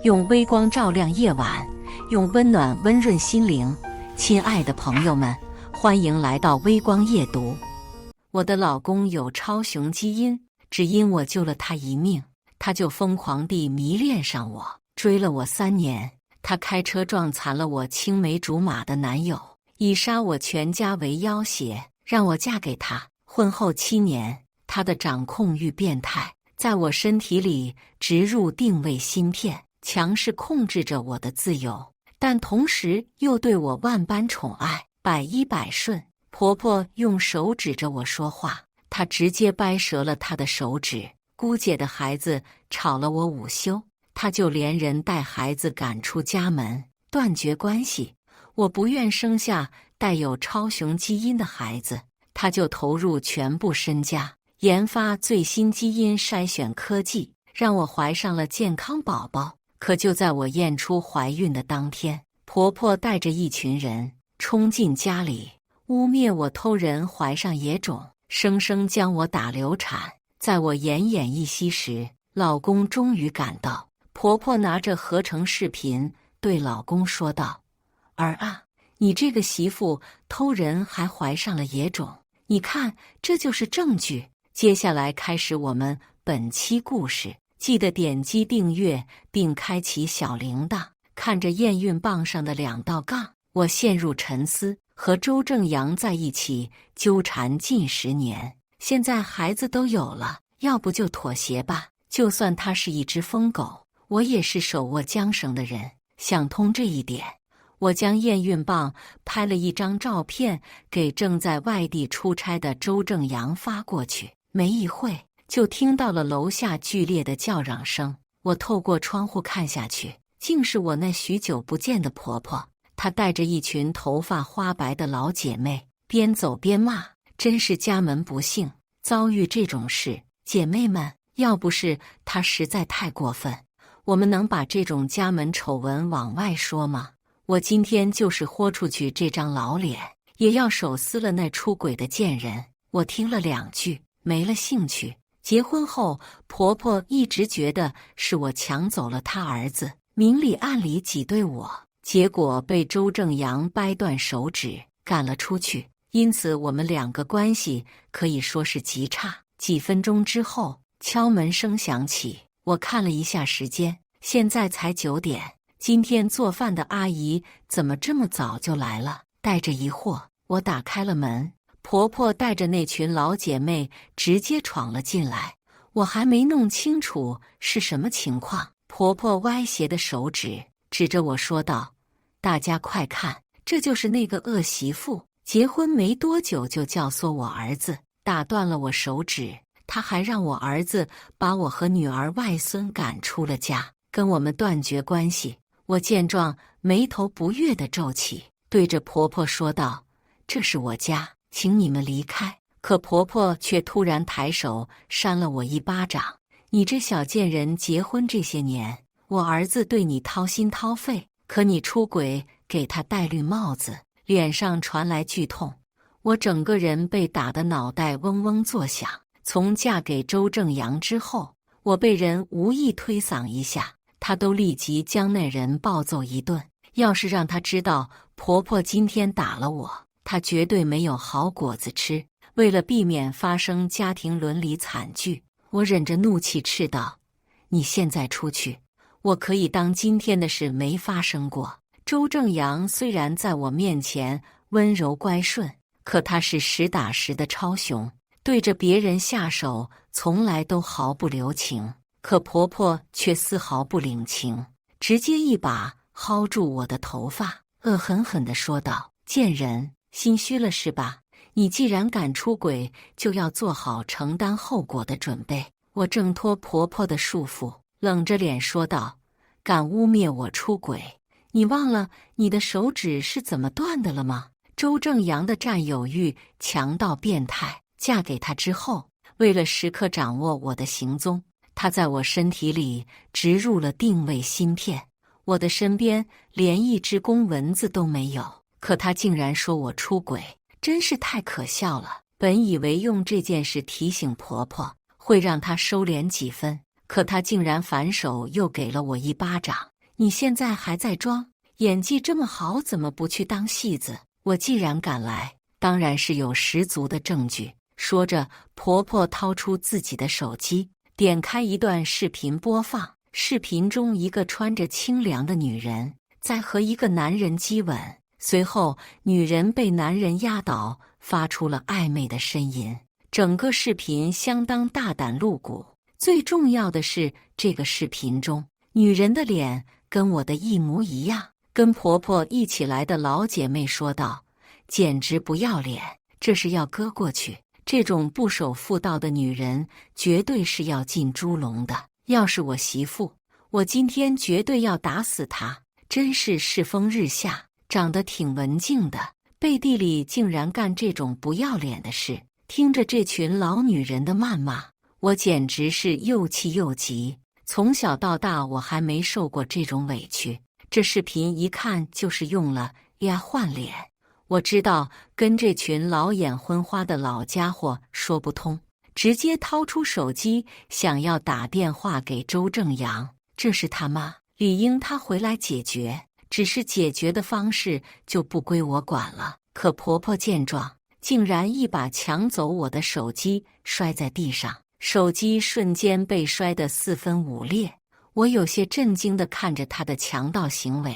用微光照亮夜晚，用温暖温润心灵。亲爱的朋友们，欢迎来到微光夜读。我的老公有超雄基因，只因我救了他一命，他就疯狂地迷恋上我，追了我3年。他开车撞残了我青梅竹马的男友，以杀我全家为要挟，让我嫁给他。婚后7年，他的掌控欲变态，在我身体里植入定位芯片，强势控制着我的自由，但同时又对我万般宠爱，百依百顺。婆婆用手指着我说话，她直接掰折了她的手指。姑姐的孩子吵了我午休，她就连人带孩子赶出家门，断绝关系。我不愿生下带有超雄基因的孩子，她就投入全部身家研发最新基因筛选科技，让我怀上了健康宝宝。可就在我验出怀孕的当天，婆婆带着一群人冲进家里，污蔑我偷人怀上野种，生生将我打流产。在我奄奄一息时，老公终于赶到。婆婆拿着合成视频对老公说道：“儿啊，你这个媳妇偷人还怀上了野种，你看这就是证据。”接下来开始我们本期故事，记得点击订阅并开启小铃铛。看着验孕棒上的2道杠，我陷入沉思。和周正阳在一起纠缠近10年，现在孩子都有了，要不就妥协吧。就算他是一只疯狗，我也是手握缰绳的人。想通这一点，我将验孕棒拍了一张照片给正在外地出差的周正阳发过去。没一会，就听到了楼下剧烈的叫嚷声。我透过窗户看下去，竟是我那许久不见的婆婆。她带着一群头发花白的老姐妹，边走边骂：“真是家门不幸，遭遇这种事。姐妹们，要不是她实在太过分，我们能把这种家门丑闻往外说吗？我今天就是豁出去这张老脸，也要手撕了那出轨的贱人。”我听了2句，没了兴趣。结婚后，婆婆一直觉得是我抢走了她儿子，明里暗里挤兑我，结果被周正阳掰断手指，赶了出去。因此我们2个关系可以说是极差。几分钟之后，敲门声响起，我看了一下时间，现在才9点。今天做饭的阿姨怎么这么早就来了？带着疑惑，我打开了门。婆婆带着那群老姐妹直接闯了进来，我还没弄清楚是什么情况。婆婆歪斜的手指指着我说道：“大家快看，这就是那个恶媳妇，结婚没多久就教唆我儿子，打断了我手指，她还让我儿子把我和女儿外孙赶出了家，跟我们断绝关系。”我见状，眉头不悦地皱起，对着婆婆说道：“这是我家，请你们离开。”可婆婆却突然抬手扇了我一巴掌：“你这小贱人，结婚这些年，我儿子对你掏心掏肺，可你出轨，给他戴绿帽子。”脸上传来剧痛，我整个人被打得脑袋嗡嗡作响。从嫁给周正阳之后，我被人无意推搡一下，他都立即将那人暴揍一顿。要是让他知道婆婆今天打了我，他绝对没有好果子吃。为了避免发生家庭伦理惨剧，我忍着怒气斥道：“你现在出去，我可以当今天的事没发生过。”周正阳虽然在我面前温柔乖顺，可他是实打实的超雄，对着别人下手从来都毫不留情。可婆婆却丝毫不领情，直接一把薅住我的头发，恶狠狠地说道：“贱人，心虚了是吧？你既然敢出轨，就要做好承担后果的准备。”我挣脱婆婆的束缚，冷着脸说道：“敢污蔑我出轨，你忘了你的手指是怎么断的了吗？”周正阳的占有欲强到变态，嫁给他之后，为了时刻掌握我的行踪，他在我身体里植入了定位芯片。我的身边连一只公蚊子都没有，可他竟然说我出轨，真是太可笑了。本以为用这件事提醒婆婆会让她收敛几分，可她竟然反手又给了我一巴掌。你现在还在装？演技这么好，怎么不去当戏子？我既然敢来，当然是有十足的证据。说着，婆婆掏出自己的手机，点开一段视频播放。视频中，一个穿着清凉的女人在和一个男人激吻，随后女人被男人压倒，发出了暧昧的呻吟。整个视频相当大胆露骨，最重要的是，这个视频中女人的脸跟我的一模一样。跟婆婆一起来的老姐妹说道：“简直不要脸，这是要割过去。这种不守妇道的女人，绝对是要进猪笼的。要是我媳妇，我今天绝对要打死她。真是世风日下，长得挺文静的，背地里竟然干这种不要脸的事。”听着这群老女人的谩骂，我简直是又气又急。从小到大，我还没受过这种委屈。这视频一看就是用了 AI 换脸，我知道跟这群老眼昏花的老家伙说不通，直接掏出手机想要打电话给周正阳。这是他妈，理应他回来解决，只是解决的方式就不归我管了。可婆婆见状，竟然一把抢走我的手机，摔在地上，手机瞬间被摔得四分五裂。我有些震惊地看着她的强盗行为。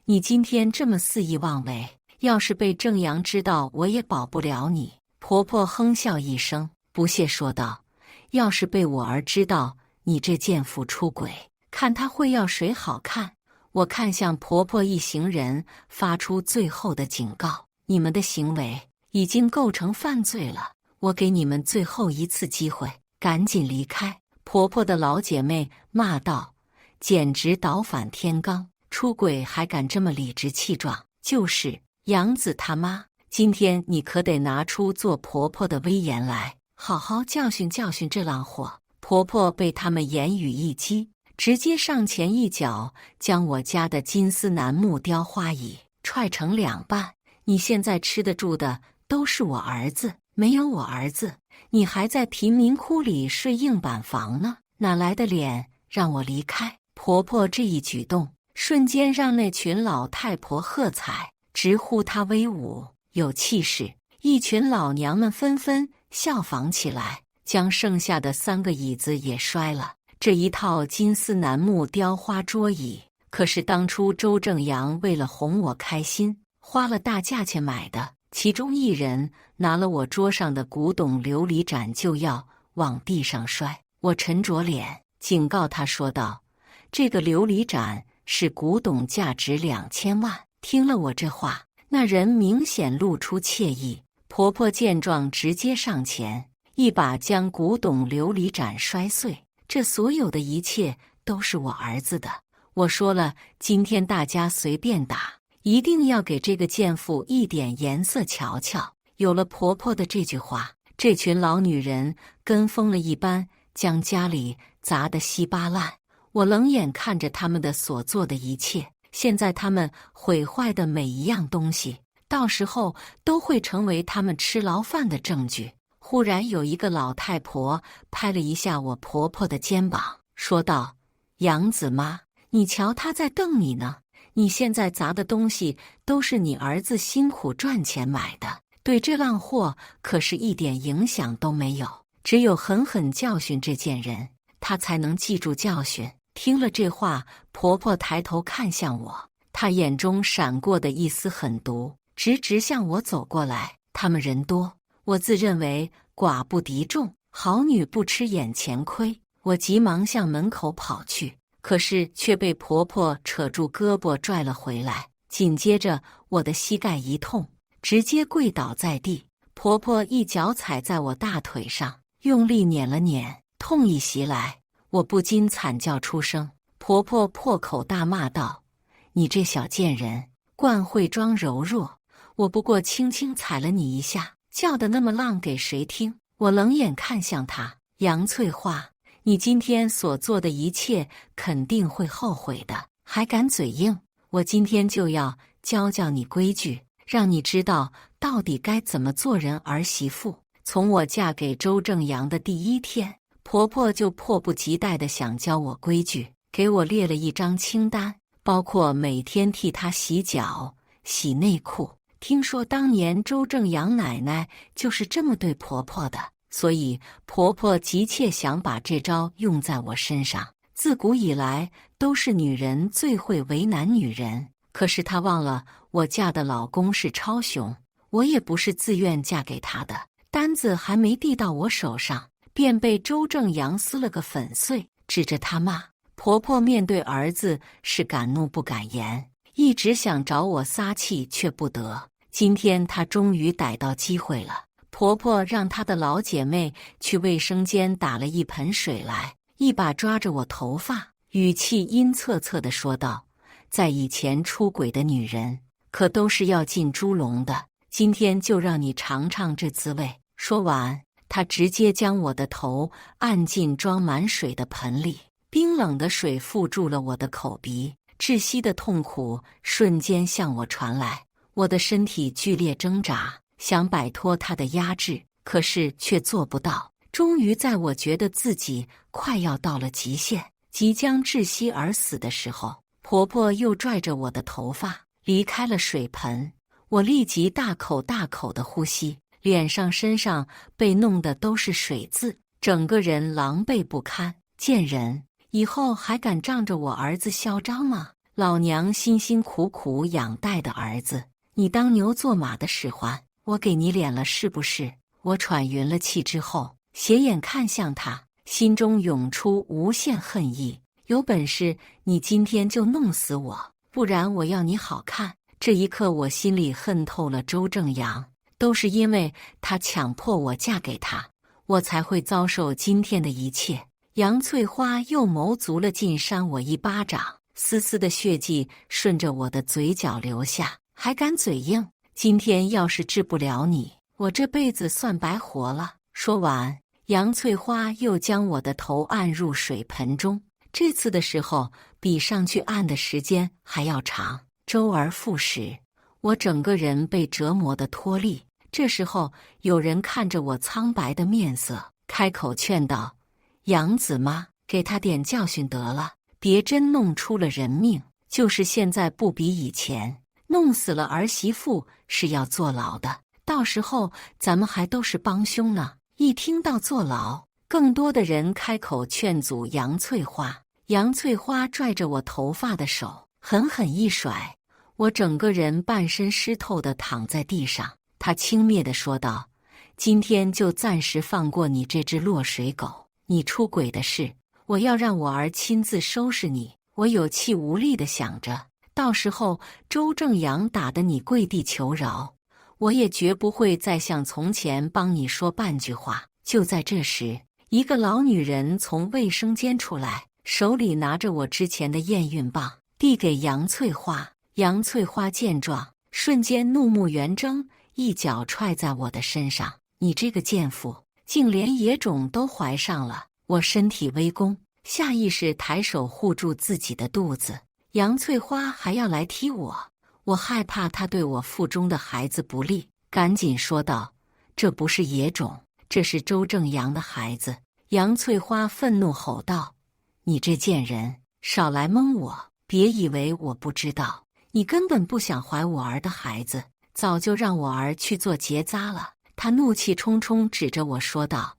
你今天这么肆意妄为，要是被正阳知道，我也保不了你。婆婆哼笑一声，不屑说道：“要是被我儿知道你这贱妇出轨，看他会要谁好看？”我看向婆婆一行人，发出最后的警告：你们的行为已经构成犯罪了，我给你们最后一次机会，赶紧离开！婆婆的老姐妹骂道：“简直倒反天罡，出轨还敢这么理直气壮！就是杨子他妈，今天你可得拿出做婆婆的威严来，好好教训教训这浪货！”婆婆被他们言语一激，直接上前一脚将我家的金丝楠木雕花椅踹成两半。你现在吃得住的都是我儿子，没有我儿子，你还在贫民窟里睡硬板房呢，哪来的脸让我离开？婆婆这一举动，瞬间让那群老太婆喝彩，直呼她威武有气势。一群老娘们纷纷效仿起来，将剩下的3个椅子也摔了。这一套金丝楠木雕花桌椅，可是当初周正阳为了哄我开心，花了大价钱买的。其中一人拿了我桌上的古董琉璃盏就要往地上摔，我沉着脸警告他说道：“这个琉璃盏是古董，价值2000万。”听了我这话，那人明显露出怯意。婆婆见状，直接上前，一把将古董琉璃盏摔碎。这所有的一切都是我儿子的。我说了，今天大家随便打，一定要给这个贱妇一点颜色瞧瞧。有了婆婆的这句话，这群老女人跟疯了一般，将家里砸得稀巴烂。我冷眼看着他们的所做的一切，现在他们毁坏的每一样东西，到时候都会成为他们吃牢饭的证据。忽然有一个老太婆拍了一下我婆婆的肩膀，说道：“杨子妈，你瞧他在瞪你呢。你现在砸的东西都是你儿子辛苦赚钱买的，对这浪货可是一点影响都没有。只有狠狠教训这贱人，他才能记住教训。”听了这话，婆婆抬头看向我，她眼中闪过的一丝狠毒，直直向我走过来。他们人多，我自认为寡不敌众，好女不吃眼前亏。我急忙向门口跑去，可是却被婆婆扯住胳膊拽了回来。紧接着，我的膝盖一痛，直接跪倒在地。婆婆一脚踩在我大腿上，用力碾了碾，痛意袭来，我不禁惨叫出声。婆婆破口大骂道：“你这小贱人，惯会装柔弱，我不过轻轻踩了你一下，叫得那么浪给谁听？”我冷眼看向她，杨翠花，你今天所做的一切肯定会后悔的，还敢嘴硬？我今天就要教教你规矩，让你知道到底该怎么做人儿媳妇。从我嫁给周正阳的第一天，婆婆就迫不及待地想教我规矩，给我列了一张清单，包括每天替她洗脚、洗内裤。听说当年周正阳奶奶就是这么对婆婆的，所以婆婆急切想把这招用在我身上。自古以来都是女人最会为难女人，可是她忘了我嫁的老公是超雄，我也不是自愿嫁给他的。单子还没递到我手上，便被周正阳撕了个粉碎，指着他骂。婆婆面对儿子是敢怒不敢言，一直想找我撒气却不得。今天她终于逮到机会了，婆婆让她的老姐妹去卫生间打了一盆水来，一把抓着我头发，语气阴恻恻地说道：在以前出轨的女人可都是要进猪笼的，今天就让你尝尝这滋味。说完，她直接将我的头按进装满水的盆里，冰冷的水覆住了我的口鼻，窒息的痛苦瞬间向我传来。我的身体剧烈挣扎，想摆脱她的压制，可是却做不到。终于在我觉得自己快要到了极限，即将窒息而死的时候，婆婆又拽着我的头发离开了水盆。我立即大口大口的呼吸，脸上身上被弄得都是水渍，整个人狼狈不堪。贱人，以后还敢仗着我儿子嚣张吗？老娘辛辛苦苦养大的儿子，你当牛做马的使唤，我给你脸了是不是？我喘匀了气之后，斜眼看向他，心中涌出无限恨意。有本事你今天就弄死我，不然我要你好看。这一刻我心里恨透了周正阳，都是因为他强迫我嫁给他，我才会遭受今天的一切。杨翠花又谋足了劲扇我一巴掌，丝丝的血迹顺着我的嘴角流下，还敢嘴硬？今天要是治不了你，我这辈子算白活了。说完，杨翠花又将我的头按入水盆中，这次的时候比上去按的时间还要长，周而复始，我整个人被折磨得脱力。这时候有人看着我苍白的面色，开口劝道：杨子妈，给他点教训得了，别真弄出了人命。就是现在不比以前，弄死了儿媳妇是要坐牢的，到时候咱们还都是帮凶呢。一听到坐牢，更多的人开口劝阻杨翠花。杨翠花拽着我头发的手狠狠一甩，我整个人半身湿透地躺在地上。她轻蔑地说道：今天就暂时放过你这只落水狗，你出轨的事，我要让我儿亲自收拾你。我有气无力地想着，到时候周正阳打得你跪地求饶，我也绝不会再像从前帮你说半句话。就在这时，一个老女人从卫生间出来，手里拿着我之前的验孕棒，递给杨翠花。杨翠花见状，瞬间怒目圆睁，一脚踹在我的身上。你这个贱妇，竟连野种都怀上了！我身体微弓，下意识抬手护住自己的肚子。杨翠花还要来踢我，我害怕她对我腹中的孩子不利，赶紧说道：这不是野种，这是周正阳的孩子。杨翠花愤怒吼道：你这贱人，少来蒙我！别以为我不知道，你根本不想怀我儿的孩子，早就让我儿去做结扎了。她怒气冲冲指着我说道：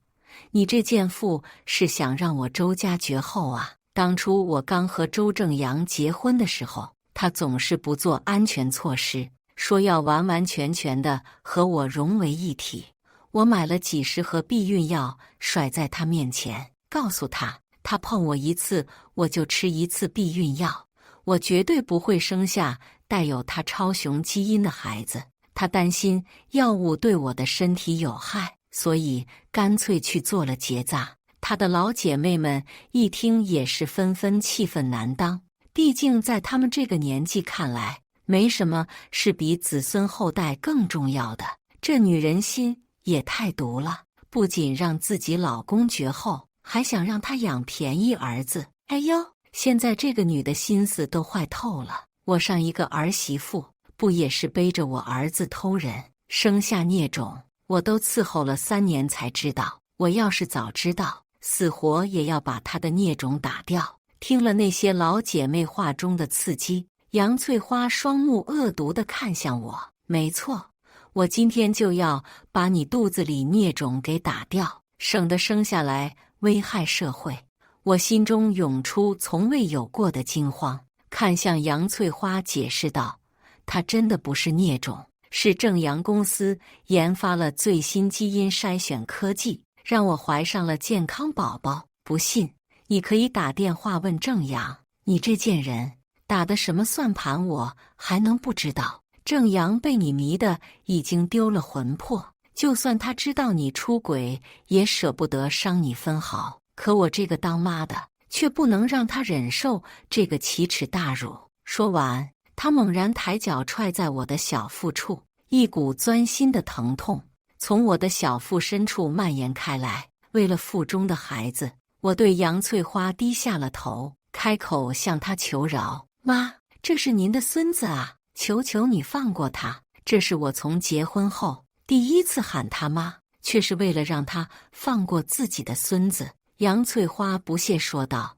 你这贱妇是想让我周家绝后啊！当初我刚和周正阳结婚的时候，他总是不做安全措施，说要完完全全的和我融为一体。我买了几十盒避孕药甩在他面前，告诉他，他碰我一次我就吃一次避孕药，我绝对不会生下带有他超雄基因的孩子。他担心药物对我的身体有害，所以干脆去做了结扎。他的老姐妹们一听也是纷纷气愤难当，毕竟在他们这个年纪看来，没什么是比子孙后代更重要的。这女人心也太毒了，不仅让自己老公绝后，还想让他养便宜儿子。哎呦，现在这个女的心思都坏透了。我上一个儿媳妇不也是背着我儿子偷人，生下孽种，我都伺候了3年才知道。我要是早知道死活也要把他的孽种打掉。听了那些老姐妹话中的刺激，杨翠花双目恶毒地看向我。没错，我今天就要把你肚子里孽种给打掉，省得生下来危害社会。我心中涌出从未有过的惊慌，看向杨翠花解释道：它真的不是孽种，是正阳公司研发了最新基因筛选科技，让我怀上了健康宝宝。不信你可以打电话问正阳。你这贱人，打的什么算盘我还能不知道？正阳被你迷得已经丢了魂魄，就算他知道你出轨，也舍不得伤你分毫。可我这个当妈的，却不能让他忍受这个奇耻大辱。说完，他猛然抬脚踹在我的小腹处，一股钻心的疼痛从我的小腹深处蔓延开来。为了腹中的孩子，我对杨翠花低下了头，开口向她求饶：妈，这是您的孙子啊，求求你放过他。这是我从结婚后第一次喊他妈，却是为了让他放过自己的孙子。杨翠花不屑说道：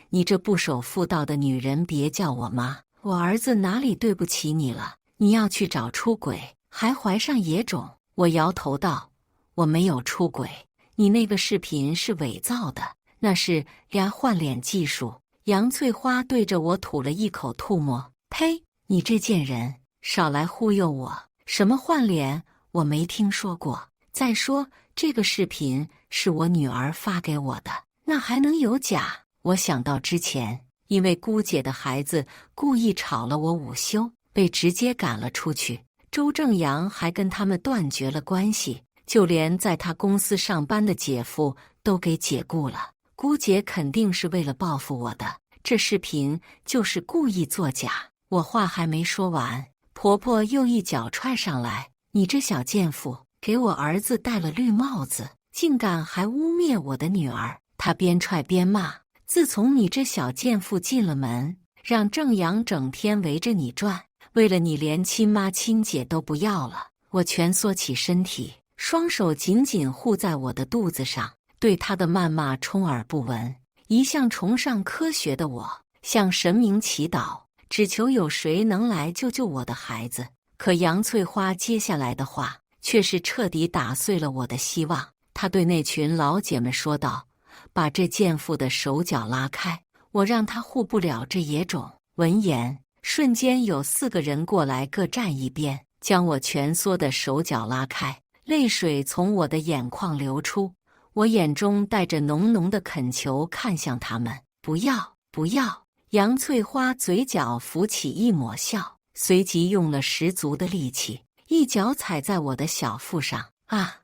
你这不守妇道的女人，别叫我妈，我儿子哪里对不起你了？你要去找出轨，还怀上野种。我摇头道：我没有出轨，你那个视频是伪造的，那是俩换脸技术。杨翠花对着我吐了一口吐沫：呸，你这贱人，少来忽悠我，什么换脸我没听说过。再说这个视频是我女儿发给我的，那还能有假？我想到之前因为姑姐的孩子故意吵了我午休，被直接赶了出去，周正阳还跟他们断绝了关系，就连在他公司上班的姐夫都给解雇了。姑姐肯定是为了报复我的，这视频就是故意作假。我话还没说完，婆婆又一脚踹上来：你这小贱妇，给我儿子戴了绿帽子，竟敢还污蔑我的女儿！她边踹边骂：自从你这小贱妇进了门，让正阳整天围着你转，为了你连亲妈亲姐都不要了。我蜷缩起身体，双手紧紧护在我的肚子上，对他的谩骂充耳不闻。一向崇尚科学的我，向神明祈祷，只求有谁能来救救我的孩子。可杨翠花接下来的话却是彻底打碎了我的希望。她对那群老姐们说道：把这贱妇的手脚拉开，我让她护不了这野种。闻言，瞬间有4个人过来，各站一边，将我蜷缩的手脚拉开。泪水从我的眼眶流出，我眼中带着浓浓的恳求看向他们：不要，不要！杨翠花嘴角浮起一抹笑，随即用了十足的力气，一脚踩在我的小腹上。啊！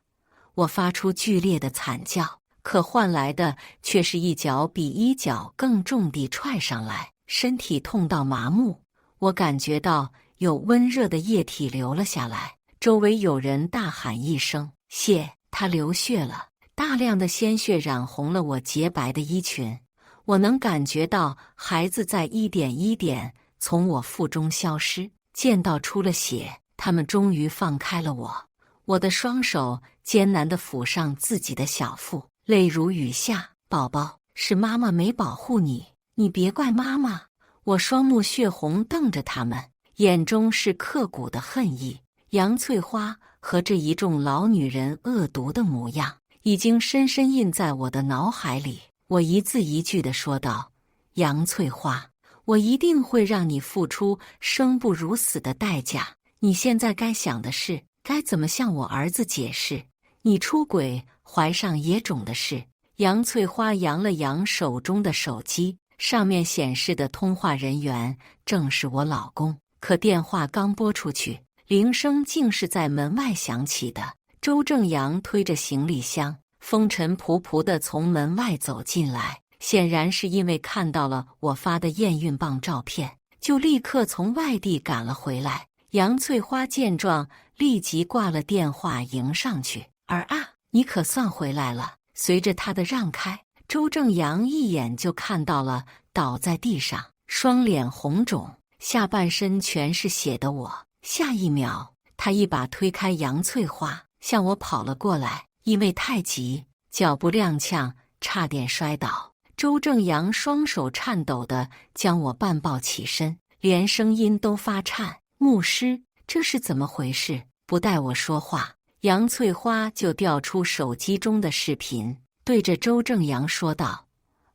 我发出剧烈的惨叫，可换来的却是一脚比一脚更重地踹上来，身体痛到麻木。我感觉到有温热的液体流了下来，周围有人大喊一声：血！他流血了！大量的鲜血染红了我洁白的衣裙，我能感觉到孩子在一点一点从我腹中消失。见到出了血，他们终于放开了我。我的双手艰难地抚上自己的小腹，泪如雨下。宝宝，是妈妈没保护你，你别怪妈妈。我双目血红瞪着他们，眼中是刻骨的恨意。杨翠花和这一众老女人恶毒的模样已经深深印在我的脑海里。我一字一句地说道：杨翠花，我一定会让你付出生不如死的代价。你现在该想的是，该怎么向我儿子解释你出轨怀上野种的事。杨翠花扬了扬手中的手机，上面显示的通话人员正是我老公。可电话刚拨出去，铃声竟是在门外响起的。周正阳推着行李箱，风尘仆仆地从门外走进来，显然是因为看到了我发的验孕棒照片，就立刻从外地赶了回来。杨翠花见状，立即挂了电话迎上去：儿啊，你可算回来了。随着他的让开，周正阳一眼就看到了倒在地上双脸红肿下半身全是血的我。下一秒，他一把推开杨翠花，向我跑了过来。因为太急，脚步踉跄，差点摔倒。周正阳双手颤抖地将我半抱起身，连声音都发颤：“牧师，这是怎么回事？”不待我说话，杨翠花就调出手机中的视频，对着周正阳说道：“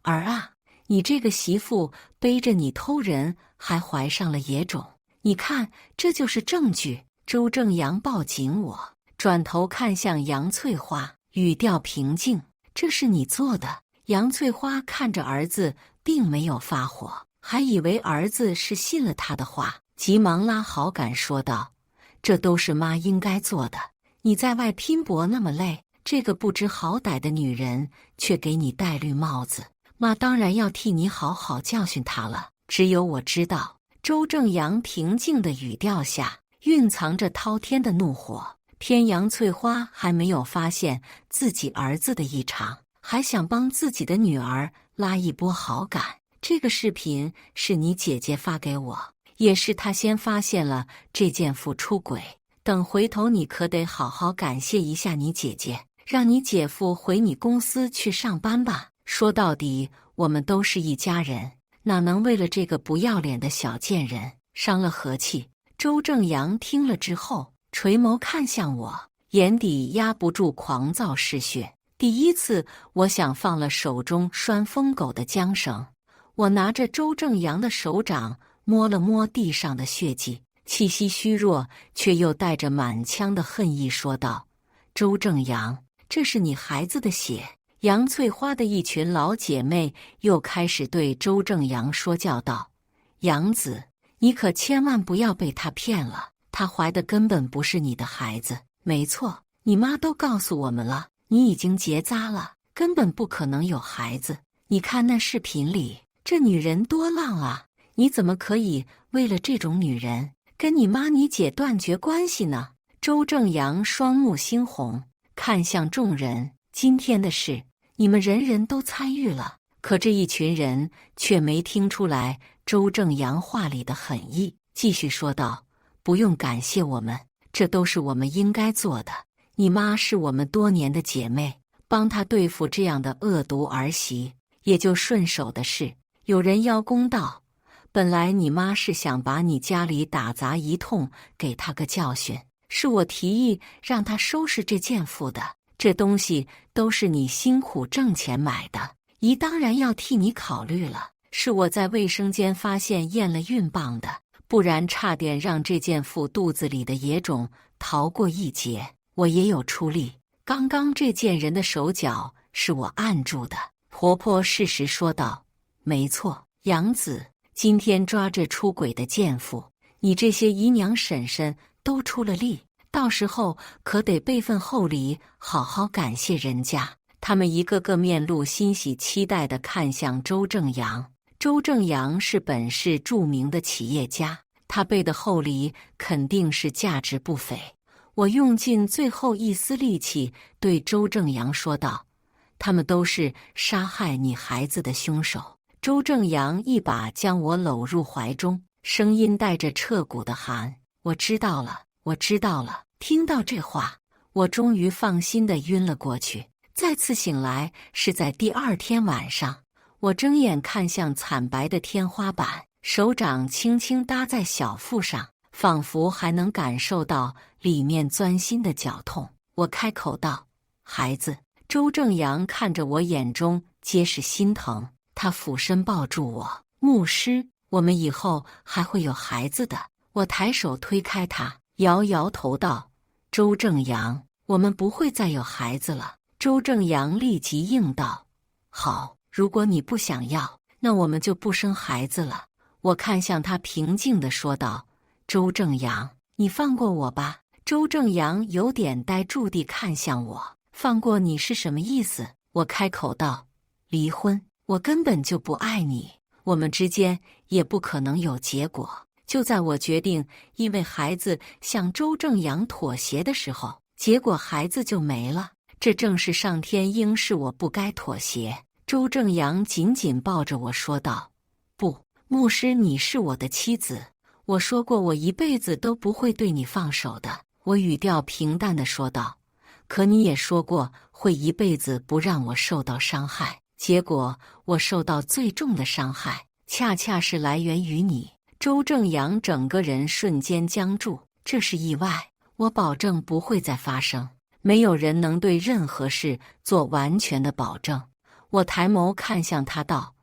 儿啊，你这个媳妇背着你偷人，还怀上了野种，你看，这就是证据。”周正阳抱紧我，转头看向杨翠花，语调平静：“这是你做的。”杨翠花看着儿子，并没有发火，还以为儿子是信了他的话，急忙拉好感说道：“这都是妈应该做的。你在外拼搏那么累，这个不知好歹的女人却给你戴绿帽子，妈当然要替你好好教训她了。”只有我知道，周正阳平静的语调下蕴藏着滔天的怒火。偏杨翠花还没有发现自己儿子的异常，还想帮自己的女儿拉一波好感。这个视频是你姐姐发给我，也是她先发现了这件妇出轨。等回头你可得好好感谢一下你姐姐，让你姐夫回你公司去上班吧。说到底，我们都是一家人，哪能为了这个不要脸的小贱人伤了和气？周正阳听了之后，垂眸看向我，眼底压不住狂躁嗜血。第一次，我想放了手中拴疯狗的缰绳。我拿着周正阳的手掌摸了摸地上的血迹，气息虚弱，却又带着满腔的恨意说道：“周正阳，这是你孩子的血。”杨翠花的一群老姐妹又开始对周正阳说教道：“杨子，你可千万不要被他骗了，他怀的根本不是你的孩子。没错，你妈都告诉我们了，你已经结扎了，根本不可能有孩子。你看那视频里，这女人多浪啊！你怎么可以为了这种女人跟你妈你姐断绝关系呢？”周正阳双目猩红，看向众人：“今天的事，你们人人都参与了。”可这一群人却没听出来周正阳话里的狠意，继续说道：“不用感谢我们，这都是我们应该做的。你妈是我们多年的姐妹，帮她对付这样的恶毒儿媳，也就顺手的事。有人邀功道，本来你妈是想把你家里打砸一通，给她个教训，是我提议让她收拾这贱妇的。这东西都是你辛苦挣钱买的，姨当然要替你考虑了。是我在卫生间发现验了孕棒的，不然差点让这贱妇肚子里的野种逃过一劫。我也有出力，刚刚这贱人的手脚是我按住的。”婆婆适时说道：“没错，杨子，今天抓这出轨的贱妇，你这些姨娘婶婶都出了力，到时候可得备份厚礼，好好感谢人家。”他们一个个面露欣喜期待地看向周正阳。周正阳是本市著名的企业家，他备的厚礼肯定是价值不菲。我用尽最后一丝力气对周正阳说道：“他们都是杀害你孩子的凶手。”周正阳一把将我搂入怀中，声音带着彻骨的寒：“我知道了，我知道了。”听到这话，我终于放心地晕了过去。再次醒来是在第二天晚上，我睁眼看向惨白的天花板，手掌轻轻搭在小腹上，仿佛还能感受到里面钻心的绞痛。我开口道：“孩子。”周正阳看着我，眼中皆是心疼，他俯身抱住我：“牧师，我们以后还会有孩子的。”我抬手推开他，摇摇头道：“周正阳，我们不会再有孩子了。”周正阳立即应道：“好，如果你不想要，那我们就不生孩子了。”我看向他，平静地说道：“周正阳，你放过我吧。”周正阳有点呆住地看向我：“放过你是什么意思？”我开口道：“离婚，我根本就不爱你，我们之间也不可能有结果。”就在我决定因为孩子向周正阳妥协的时候，结果孩子就没了。这正是上天应是我不该妥协。周正阳紧紧抱着我说道：“不，牧师，你是我的妻子，我说过我一辈子都不会对你放手的。”我语调平淡地说道：“可你也说过会一辈子不让我受到伤害，结果我受到最重的伤害，恰恰是来源于你。”周正阳整个人瞬间僵住。这是意外，我保证不会再发生。没有人能对任何事做完全的保证。我抬眸看向他道：“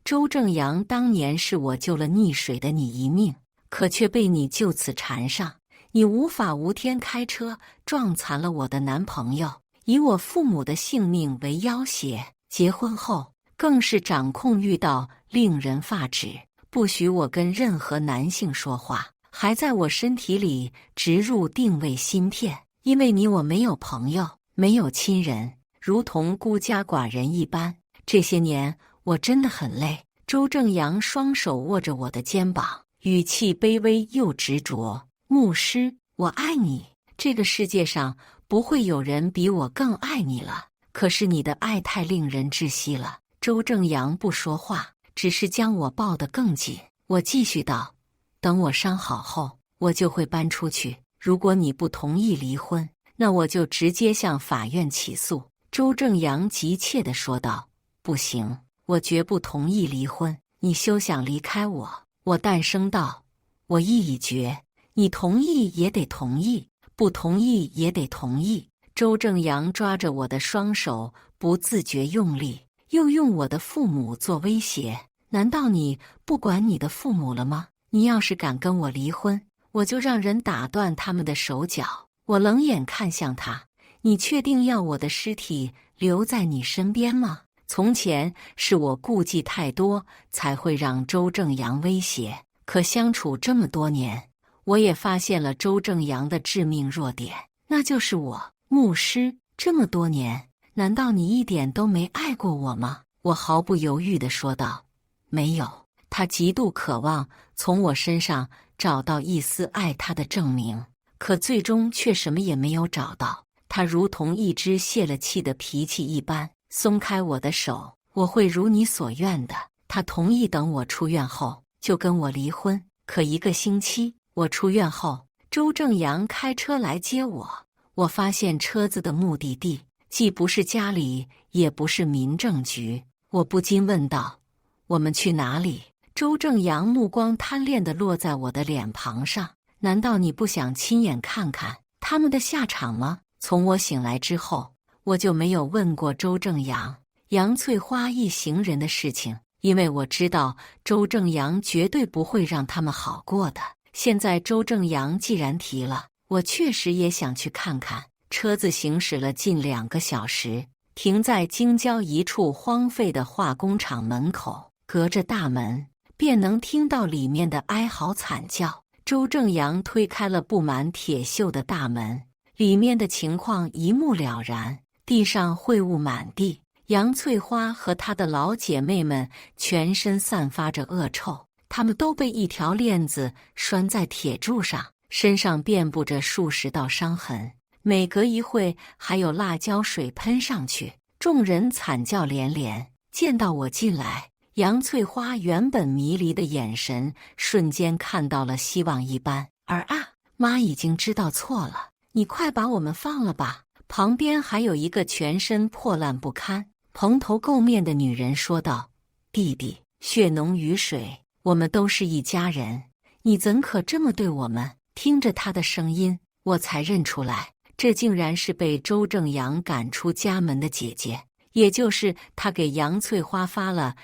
周正阳，当年是我救了溺水的你一命，可却被你就此缠上。你无法无天开车撞残了我的男朋友，以我父母的性命为要挟。结婚后更是掌控欲到令人发指，不许我跟任何男性说话，还在我身体里植入定位芯片。因为你，我没有朋友，没有亲人，如同孤家寡人一般。这些年我真的很累。”周正阳双手握着我的肩膀，语气卑微又执着：“牧师，我爱你，这个世界上不会有人比我更爱你了。可是你的爱太令人窒息了。”周正阳不说话，只是将我抱得更紧。我继续道：“等我伤好后，我就会搬出去。如果你不同意离婚，那我就直接向法院起诉。”周正阳急切地说道：“不行，我绝不同意离婚。你休想离开我！”我淡声道：“我意已决，你同意也得同意，不同意也得同意。”周正阳抓着我的双手，不自觉用力，又用我的父母做威胁：“难道你不管你的父母了吗？你要是敢跟我离婚，我就让人打断他们的手脚。”我冷眼看向他：“你确定要我的尸体留在你身边吗？”从前是我顾忌太多，才会让周正阳威胁。可相处这么多年，我也发现了周正阳的致命弱点，那就是我。牧师，这么多年，难道你一点都没爱过我吗？我毫不犹豫地说道：“没有。”他极度渴望从我身上找到一丝爱他的证明，可最终却什么也没有找到。他如同一只泄了气的脾气一般，松开我的手：“我会如你所愿的。”他同意等我出院后就跟我离婚。可1个星期，我出院后，周正阳开车来接我。我发现车子的目的地既不是家里，也不是民政局。我不禁问道：“我们去哪里？”周正阳目光贪恋地落在我的脸庞上：“难道你不想亲眼看看他们的下场吗？”从我醒来之后，我就没有问过周正阳杨翠花一行人的事情，因为我知道周正阳绝对不会让他们好过的。现在周正阳既然提了，我确实也想去看看。车子行驶了近2个小时，停在京郊一处荒废的化工厂门口，隔着大门便能听到里面的哀嚎惨叫。周正阳推开了布满铁锈的大门，里面的情况一目了然。地上秽物满地，杨翠花和她的老姐妹们全身散发着恶臭，她们都被一条链子拴在铁柱上，身上遍布着数十道伤痕，每隔一会还有辣椒水喷上去。众人惨叫连连。见到我进来，杨翠花原本迷离的眼神瞬间看到了希望一般。“儿啊，妈已经知道错了，你快把我们放了吧。”旁边还有一个全身破烂不堪、蓬头垢面的女人说道：“弟弟，血浓于水，我们都是一家人，你怎可这么对我们？”听着她的声音，我才认出来，这竟然是被周正阳赶出家门的姐姐，也就是他给杨翠花发了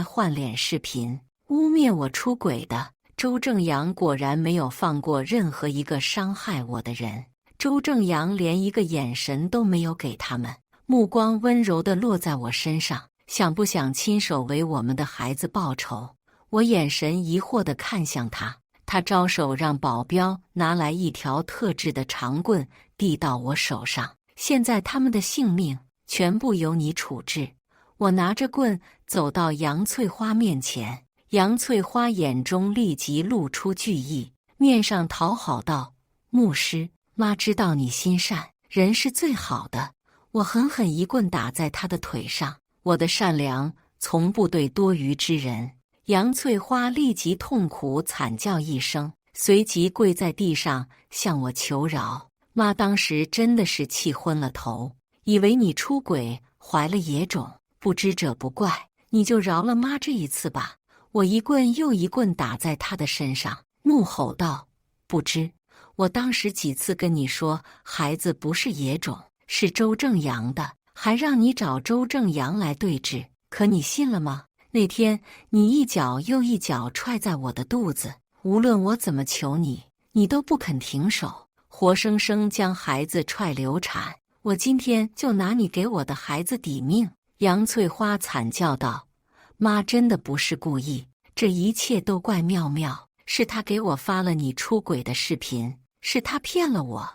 换脸视频，污蔑我出轨的。周正阳果然没有放过任何一个伤害我的人。周正阳连一个眼神都没有给他们，目光温柔地落在我身上，想不想亲手为我们的孩子报仇？我眼神疑惑地看向他，他招手让保镖拿来一条特制的长棍，递到我手上：“现在他们的性命全部由你处置。”我拿着棍走到杨翠花面前，杨翠花眼中立即露出惧意，面上讨好道：“牧师，妈知道你心善，人是最好的。”我狠狠一棍打在她的腿上：“我的善良从不对多余之人。”杨翠花立即痛苦惨叫一声，随即跪在地上向我求饶：“妈当时真的是气昏了头，以为你出轨怀了野种，不知者不怪，你就饶了妈这一次吧。我一棍又一棍打在他的身上，怒吼道：不知我当时几次跟你说孩子不是野种，是周正阳的，还让你找周正阳来对质，可你信了吗？那天你一脚又一脚踹在我的肚子，无论我怎么求你，你都不肯停手，活生生将孩子踹流产。我今天就拿你给我的孩子抵命！杨翠花惨叫道：妈真的不是故意，这一切都怪妙妙，是她给我发了你出轨的视频，是她骗了我。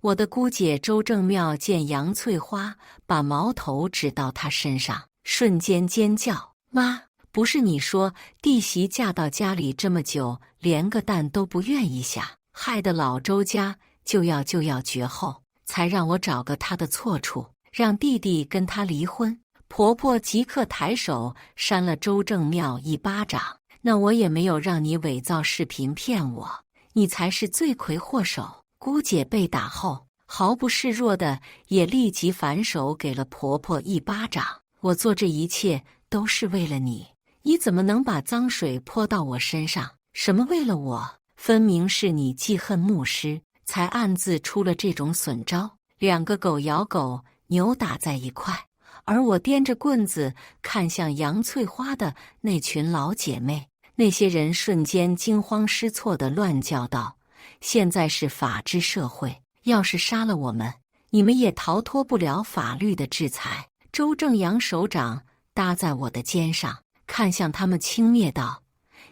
我的姑姐周正妙见杨翠花把矛头指到她身上，瞬间尖叫：妈，不是你说弟媳嫁到家里这么久，连个蛋都不愿意下，害得老周家就要绝后，才让我找个他的错处，让弟弟跟他离婚。婆婆即刻抬手扇了周正妙一巴掌。那我也没有让你伪造视频骗我，你才是罪魁祸首。姑姐被打后毫不示弱的也立即反手给了婆婆一巴掌。我做这一切都是为了你，你怎么能把脏水泼到我身上？什么为了我？分明是你记恨牧师，才暗自出了这种损招。两个狗咬狗，扭打在一块。而我掂着棍子看向杨翠花的那群老姐妹，那些人瞬间惊慌失措地乱叫道：现在是法治社会，要是杀了我们，你们也逃脱不了法律的制裁。周正阳手掌搭在我的肩上，看向他们轻蔑道：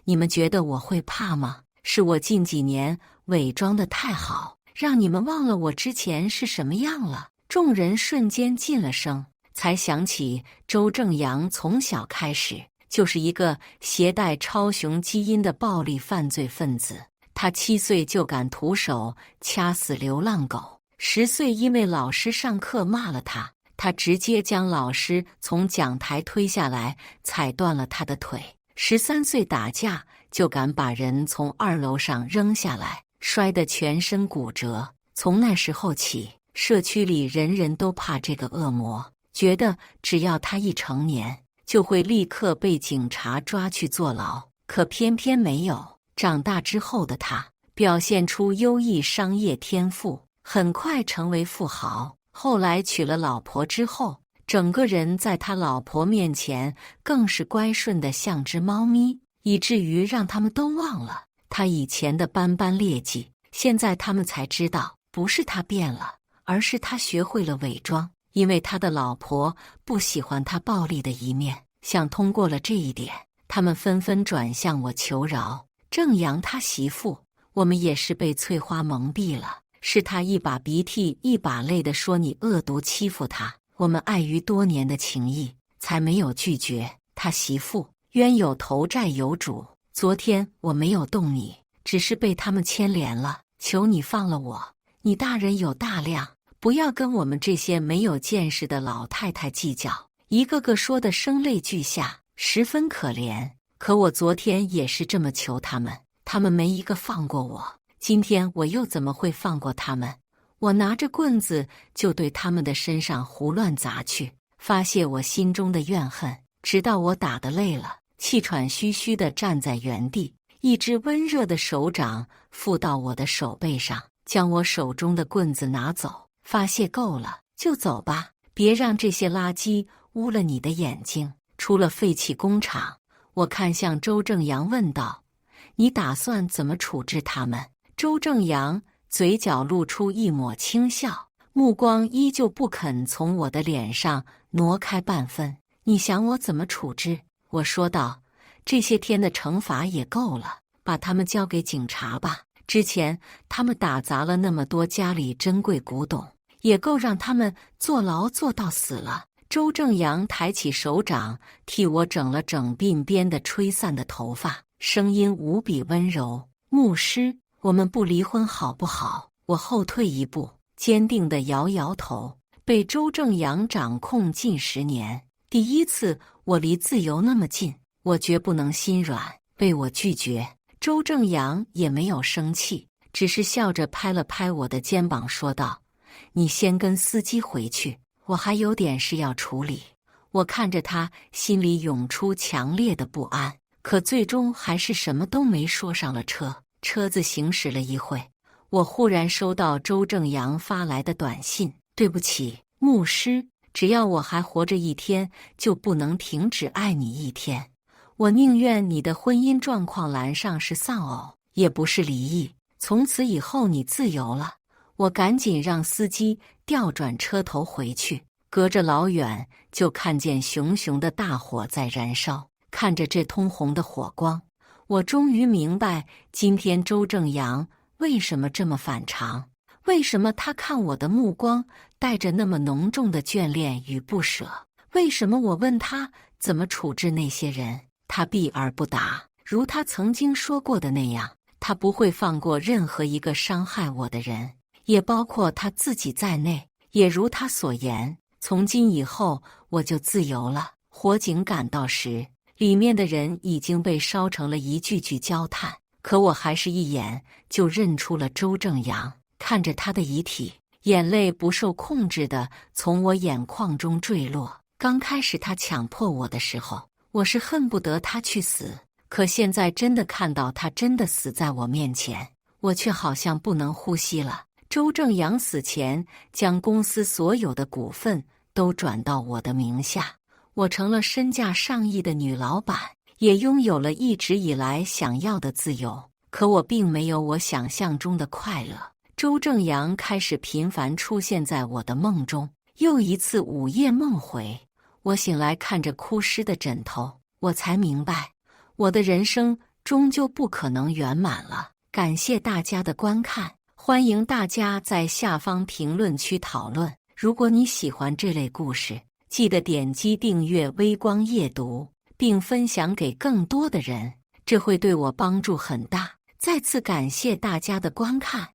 你们觉得我会怕吗？是我近几年伪装得太好，让你们忘了我之前是什么样了。众人瞬间噤了声，才想起周正阳从小开始就是一个携带超雄基因的暴力犯罪分子。他7岁就敢徒手掐死流浪狗，10岁因为老师上课骂了他，他直接将老师从讲台推下来，踩断了他的腿。13岁打架就敢把人从2楼上扔下来，摔得全身骨折。从那时候起，社区里人人都怕这个恶魔，觉得只要他一成年，就会立刻被警察抓去坐牢。可偏偏没有，长大之后的他表现出优异商业天赋，很快成为富豪。后来娶了老婆之后，整个人在他老婆面前更是乖顺的像只猫咪，以至于让他们都忘了他以前的斑斑劣迹。现在他们才知道，不是他变了，而是他学会了伪装。因为他的老婆不喜欢他暴力的一面，想通过了这一点，他们纷纷转向我求饶。正阳他媳妇，我们也是被翠花蒙蔽了，是他一把鼻涕一把泪的说你恶毒欺负他，我们碍于多年的情谊，才没有拒绝。他媳妇冤有头债有主，昨天我没有动你，只是被他们牵连了，求你放了我。你大人有大量，不要跟我们这些没有见识的老太太计较。一个个说得声泪俱下，十分可怜。可我昨天也是这么求他们，他们没一个放过我。今天我又怎么会放过他们？我拿着棍子就对他们的身上胡乱砸去，发泄我心中的怨恨。直到我打得累了，气喘吁吁地站在原地，一只温热的手掌附到我的手背上，将我手中的棍子拿走。发泄够了就走吧，别让这些垃圾污了你的眼睛。出了废弃工厂，我看向周正阳问道：你打算怎么处置他们？周正阳嘴角露出一抹轻笑，目光依旧不肯从我的脸上挪开半分。你想我怎么处置？我说道：这些天的惩罚也够了，把他们交给警察吧。之前他们打砸了那么多家里珍贵古董，也够让他们坐牢坐到死了。周正阳抬起手掌替我整了整鬓边的吹散的头发，声音无比温柔：牧师，我们不离婚好不好？我后退一步，坚定地摇摇头。被周正阳掌控近10年，第一次我离自由那么近，我绝不能心软。被我拒绝，周正阳也没有生气，只是笑着拍了拍我的肩膀说道：你先跟司机回去，我还有点事要处理。我看着他，心里涌出强烈的不安，可最终还是什么都没说，上了车。车子行驶了一会，我忽然收到周正阳发来的短信：对不起，牧师，只要我还活着一天，就不能停止爱你一天。我宁愿你的婚姻状况栏上是丧偶，也不是离异。从此以后你自由了。我赶紧让司机调转车头回去，隔着老远就看见熊熊的大火在燃烧。看着这通红的火光，我终于明白今天周正阳为什么这么反常，为什么他看我的目光带着那么浓重的眷恋与不舍，为什么我问他怎么处置那些人，他避而不答。如他曾经说过的那样，他不会放过任何一个伤害我的人，也包括他自己在内。也如他所言，从今以后我就自由了。火警赶到时，里面的人已经被烧成了一具具焦炭，可我还是一眼就认出了周正阳。看着他的遗体，眼泪不受控制地从我眼眶中坠落。刚开始他强迫我的时候，我是恨不得他去死，可现在真的看到他真的死在我面前，我却好像不能呼吸了。周正阳死前将公司所有的股份都转到我的名下，我成了身价上亿的女老板，也拥有了一直以来想要的自由。可我并没有我想象中的快乐。周正阳开始频繁出现在我的梦中，又一次午夜梦回。我醒来看着枯湿的枕头，我才明白，我的人生终究不可能圆满了。感谢大家的观看，欢迎大家在下方评论区讨论。如果你喜欢这类故事，记得点击订阅微光夜读，并分享给更多的人，这会对我帮助很大。再次感谢大家的观看。